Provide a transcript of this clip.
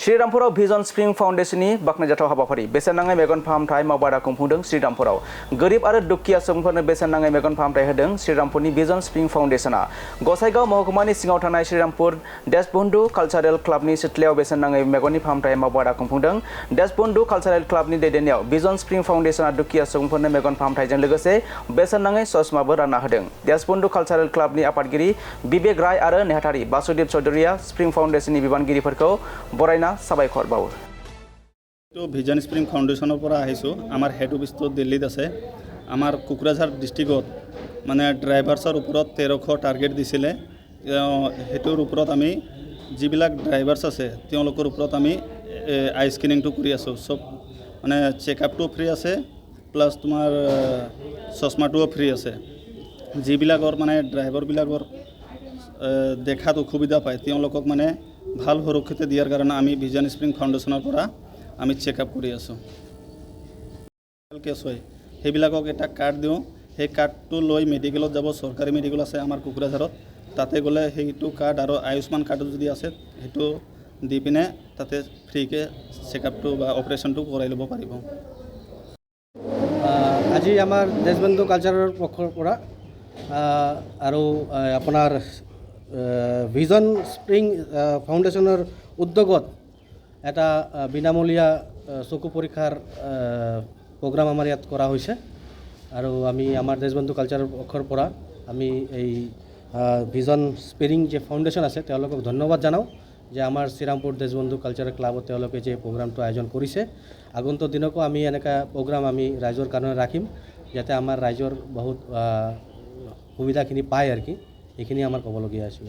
श्रीरामपुराव vision spring फाउन्डेशननि बाख्नायजाथाव हाबाफारि बेसेन नाङै मेगन फाहामथाय मावबादा खुंफुंदों श्रीरामपुराव गोरिब आरो दुखिया सुबुंफोरनो बेसेन नाङै मेगन फाहामथाय होदों श्रीरामपुरनि भिजन स्प्रिं फाउन्डेशना गसाइगाव महकुमानि सिङाव थानाय श्रीरामपुर देशबन्धु कालचारेल क्लाबनि सिथ्लायाव बेसेन नाङै मेगननि फाहामथाय मावबादा खुंफुंदों देशबन्धु कालचारेल क्लाबनि दैदेननायाव भिजन स्प्रिं फाउन्डेशना दुखिया सुबुंफोरनो मेगन फाहामथायजों लोगोसे बेसेन नाङै चश्माबो रानना होदों देशबन्धु कालचारेल क्लाबनि आफादगिरि बिबेक राय आरो नेहाथारि बासुदेव चौधुरीया स्प्रिं फाउन्डेशननि बिबानगिरिफोरखौ बरायना साबायखर बावो ভিজন স্প্ৰিং ফাউণ্ডেশ্যনৰ পৰা আহিছোঁ আমাৰ হেড অফিচটো দিল্লীত আছে আমাৰ কোকৰাঝাৰ ডিষ্ট্ৰিক্টত মানে ড্ৰাইভাৰ্ছৰ ওপৰত 1300 টাৰ্গেট দিছিলে হেতুৰ ওপৰত আমি যিবিলাক ড্ৰাইভাৰ্ছ আছে তেওঁলোকৰ ওপৰত আমি আই স্ক্ৰিনিংটো কৰি আছোঁ সব মানে চেকআপটো ফ্ৰী আছে প্লাছ তোমাৰ চশমাটোও ফ্ৰী আছে যিবিলাকৰ মানে ড্ৰাইভাৰবিলাকৰ দেখাত অসুবিধা পায় তেওঁলোকক মানে ভাল সুৰক্ষিত দিয়াৰ কাৰণে আমি ভিজন স্প্ৰিং ফাউণ্ডেশ্যনৰ পৰা আমি চেকআপ কৰি আছোঁ কেছ হয় সেইবিলাকক এটা কাৰ্ড দিওঁ সেই কাৰ্ডটো লৈ মেডিকেলত যাব চৰকাৰী মেডিকেল আছে আমাৰ কোকৰাঝাৰত তাতে গ'লে সেইটো কাৰ্ড আৰু আয়ুষ্মান কাৰ্ড যদি আছে সেইটো দি পিনে তাতে ফ্ৰীকে চেকআপটো বা অপাৰেশ্যনটো কৰাই ল'ব পাৰিব আজি আমাৰ দেশবন্ধু কালচাৰৰ পক্ষৰ পৰা আৰু আপোনাৰ ভিজন স্প্ৰিং ফাউণ্ডেশ্যনৰ উদ্যোগত এটা বিনামূলীয়া চকু পৰীক্ষাৰ প্ৰগ্ৰাম আমাৰ ইয়াত কৰা হৈছে আৰু আমি আমাৰ দেশবন্ধু কালচাৰৰ পক্ষৰ পৰা আমি এই ভিজন স্প্ৰিং যে ফাউণ্ডেশ্যন আছে তেওঁলোকক ধন্যবাদ জনাওঁ যে আমাৰ শ্ৰীৰামপুৰ দেশবন্ধু কালচাৰেল ক্লাবত তেওঁলোকে যে প্ৰগ্ৰামটো আয়োজন কৰিছে আগন্তুক দিনকো আমি এনেকুৱা প্ৰগ্ৰাম আমি ৰাইজৰ কাৰণে ৰাখিম যাতে আমাৰ ৰাইজৰ বহুত সুবিধাখিনি পায় আৰু কি এইখিনি আমাৰ ক'বলগীয়া আছিল